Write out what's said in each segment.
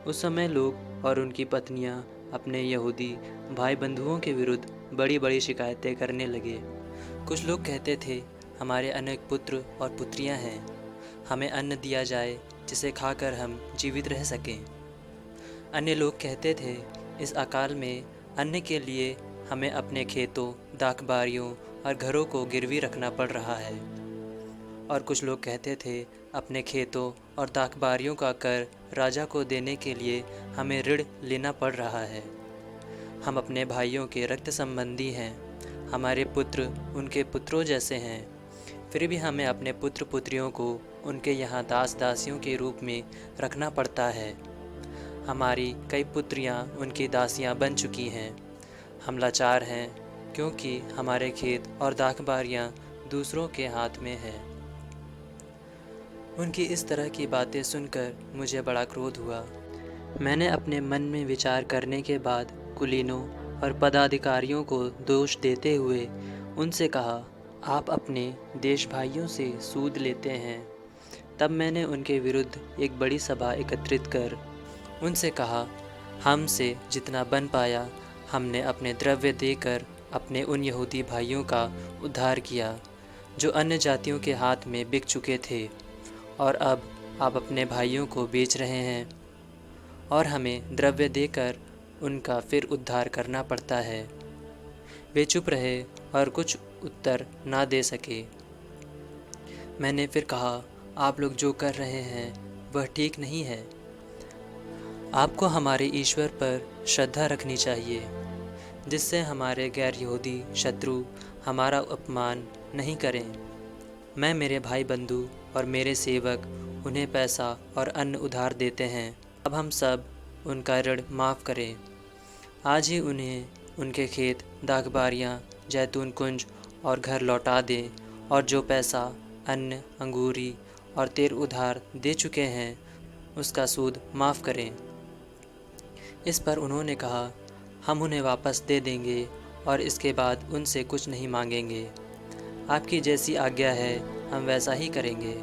उस समय लोग और उनकी पत्नियां अपने यहूदी भाई बंधुओं के विरुद्ध बड़ी बड़ी शिकायतें करने लगे। कुछ लोग कहते थे, हमारे अनेक पुत्र और पुत्रियां हैं, हमें अन्न दिया जाए जिसे खाकर हम जीवित रह सकें। अन्य लोग कहते थे, इस अकाल में अन्न के लिए हमें अपने खेतों, दाखबारियों और घरों को गिरवी रखना पड़ रहा है। और कुछ लोग कहते थे, अपने खेतों और दाखबारियों का कर राजा को देने के लिए हमें ऋण लेना पड़ रहा है। हम अपने भाइयों के रक्त संबंधी हैं, हमारे पुत्र उनके पुत्रों जैसे हैं, फिर भी हमें अपने पुत्र पुत्रियों को उनके यहाँ दास दासियों के रूप में रखना पड़ता है। हमारी कई पुत्रियाँ उनकी दासियाँ बन चुकी हैं। हम लाचार हैं क्योंकि हमारे खेत और दाखबारियाँ दूसरों के हाथ में हैं। उनकी इस तरह की बातें सुनकर मुझे बड़ा क्रोध हुआ। मैंने अपने मन में विचार करने के बाद कुलीनों और पदाधिकारियों को दोष देते हुए उनसे कहा, आप अपने देश भाइयों से सूद लेते हैं। तब मैंने उनके विरुद्ध एक बड़ी सभा एकत्रित कर उनसे कहा, हमसे जितना बन पाया हमने अपने द्रव्य देकर अपने उन यहूदी भाइयों का उद्धार किया जो अन्य जातियों के हाथ में बिक चुके थे, और अब आप अपने भाइयों को बेच रहे हैं और हमें द्रव्य देकर उनका फिर उद्धार करना पड़ता है। वे चुप रहे और कुछ उत्तर ना दे सके। मैंने फिर कहा, आप लोग जो कर रहे हैं वह ठीक नहीं है। आपको हमारे ईश्वर पर श्रद्धा रखनी चाहिए, जिससे हमारे गैर यहूदी शत्रु हमारा अपमान नहीं करें। मैं, मेरे भाई बंधु और मेरे सेवक उन्हें पैसा और अन्न उधार देते हैं। अब हम सब उनका ऋण माफ़ करें। आज ही उन्हें उनके खेत, दाखबारियाँ, जैतून कुंज और घर लौटा दें, और जो पैसा, अन्न, अंगूरी और तेल उधार दे चुके हैं उसका सूद माफ़ करें। इस पर उन्होंने कहा, हम उन्हें वापस दे देंगे और इसके बाद उनसे कुछ नहीं मांगेंगे। आपकी जैसी आज्ञा है हम वैसा ही करेंगे।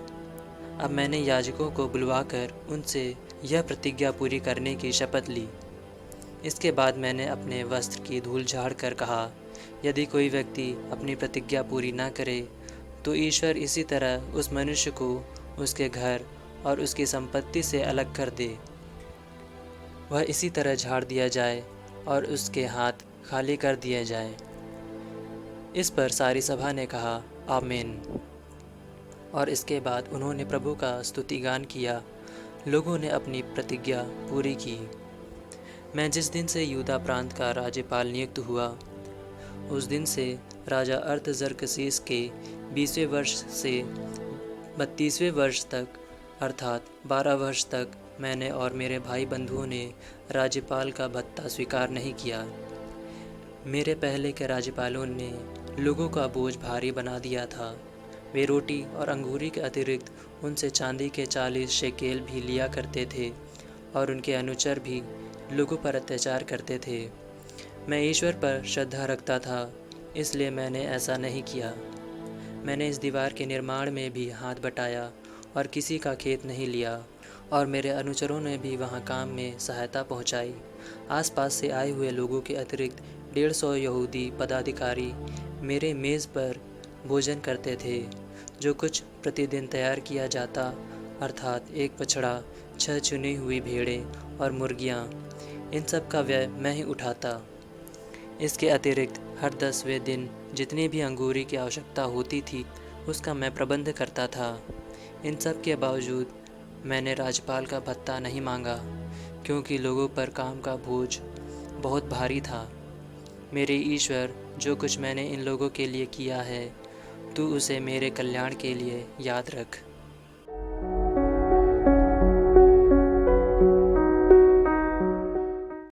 अब मैंने याजकों को बुलवाकर उनसे यह प्रतिज्ञा पूरी करने की शपथ ली। इसके बाद मैंने अपने वस्त्र की धूल झाड़ कर कहा, यदि कोई व्यक्ति अपनी प्रतिज्ञा पूरी ना करे तो ईश्वर इसी तरह उस मनुष्य को उसके घर और उसकी संपत्ति से अलग कर दे। वह इसी तरह झाड़ दिया जाए और उसके हाथ खाली कर दिए जाएं। इस पर सारी सभा ने कहा, आमीन। और इसके बाद उन्होंने प्रभु का स्तुतिगान किया। लोगों ने अपनी प्रतिज्ञा पूरी की। मैं जिस दिन से यूदा प्रांत का राज्यपाल नियुक्त हुआ, उस दिन से राजा अर्थजर्कसीस के 20वें वर्ष से 32वें वर्ष तक, अर्थात 12 वर्ष तक मैंने और मेरे भाई बंधुओं ने राज्यपाल का भत्ता स्वीकार नहीं किया। मेरे पहले के राज्यपालों ने लोगों का बोझ भारी बना दिया था। वे रोटी और अंगूरी के अतिरिक्त उनसे चांदी के 40 शेकेल भी लिया करते थे, और उनके अनुचर भी लोगों पर अत्याचार करते थे। मैं ईश्वर पर श्रद्धा रखता था, इसलिए मैंने ऐसा नहीं किया। मैंने इस दीवार के निर्माण में भी हाथ बटाया और किसी का खेत नहीं लिया, और मेरे अनुचरों ने भी वहाँ काम में सहायता पहुँचाई। आसपास से आए हुए लोगों के अतिरिक्त 150 यहूदी पदाधिकारी मेरे मेज़ पर भोजन करते थे। जो कुछ प्रतिदिन तैयार किया जाता, अर्थात एक बछड़ा, 6 चुनी हुई भेड़ें और मुर्गियाँ, इन सब का व्यय मैं ही उठाता। इसके अतिरिक्त हर 10वें दिन जितनी भी अंगूरी की आवश्यकता होती थी उसका मैं प्रबंध करता था। इन सब के बावजूद मैंने राज्यपाल का भत्ता नहीं मांगा, क्योंकि लोगों पर काम का बोझ बहुत भारी था। मेरे ईश्वर, जो कुछ मैंने इन लोगों के लिए किया है, तू उसे मेरे कल्याण के लिए याद रख।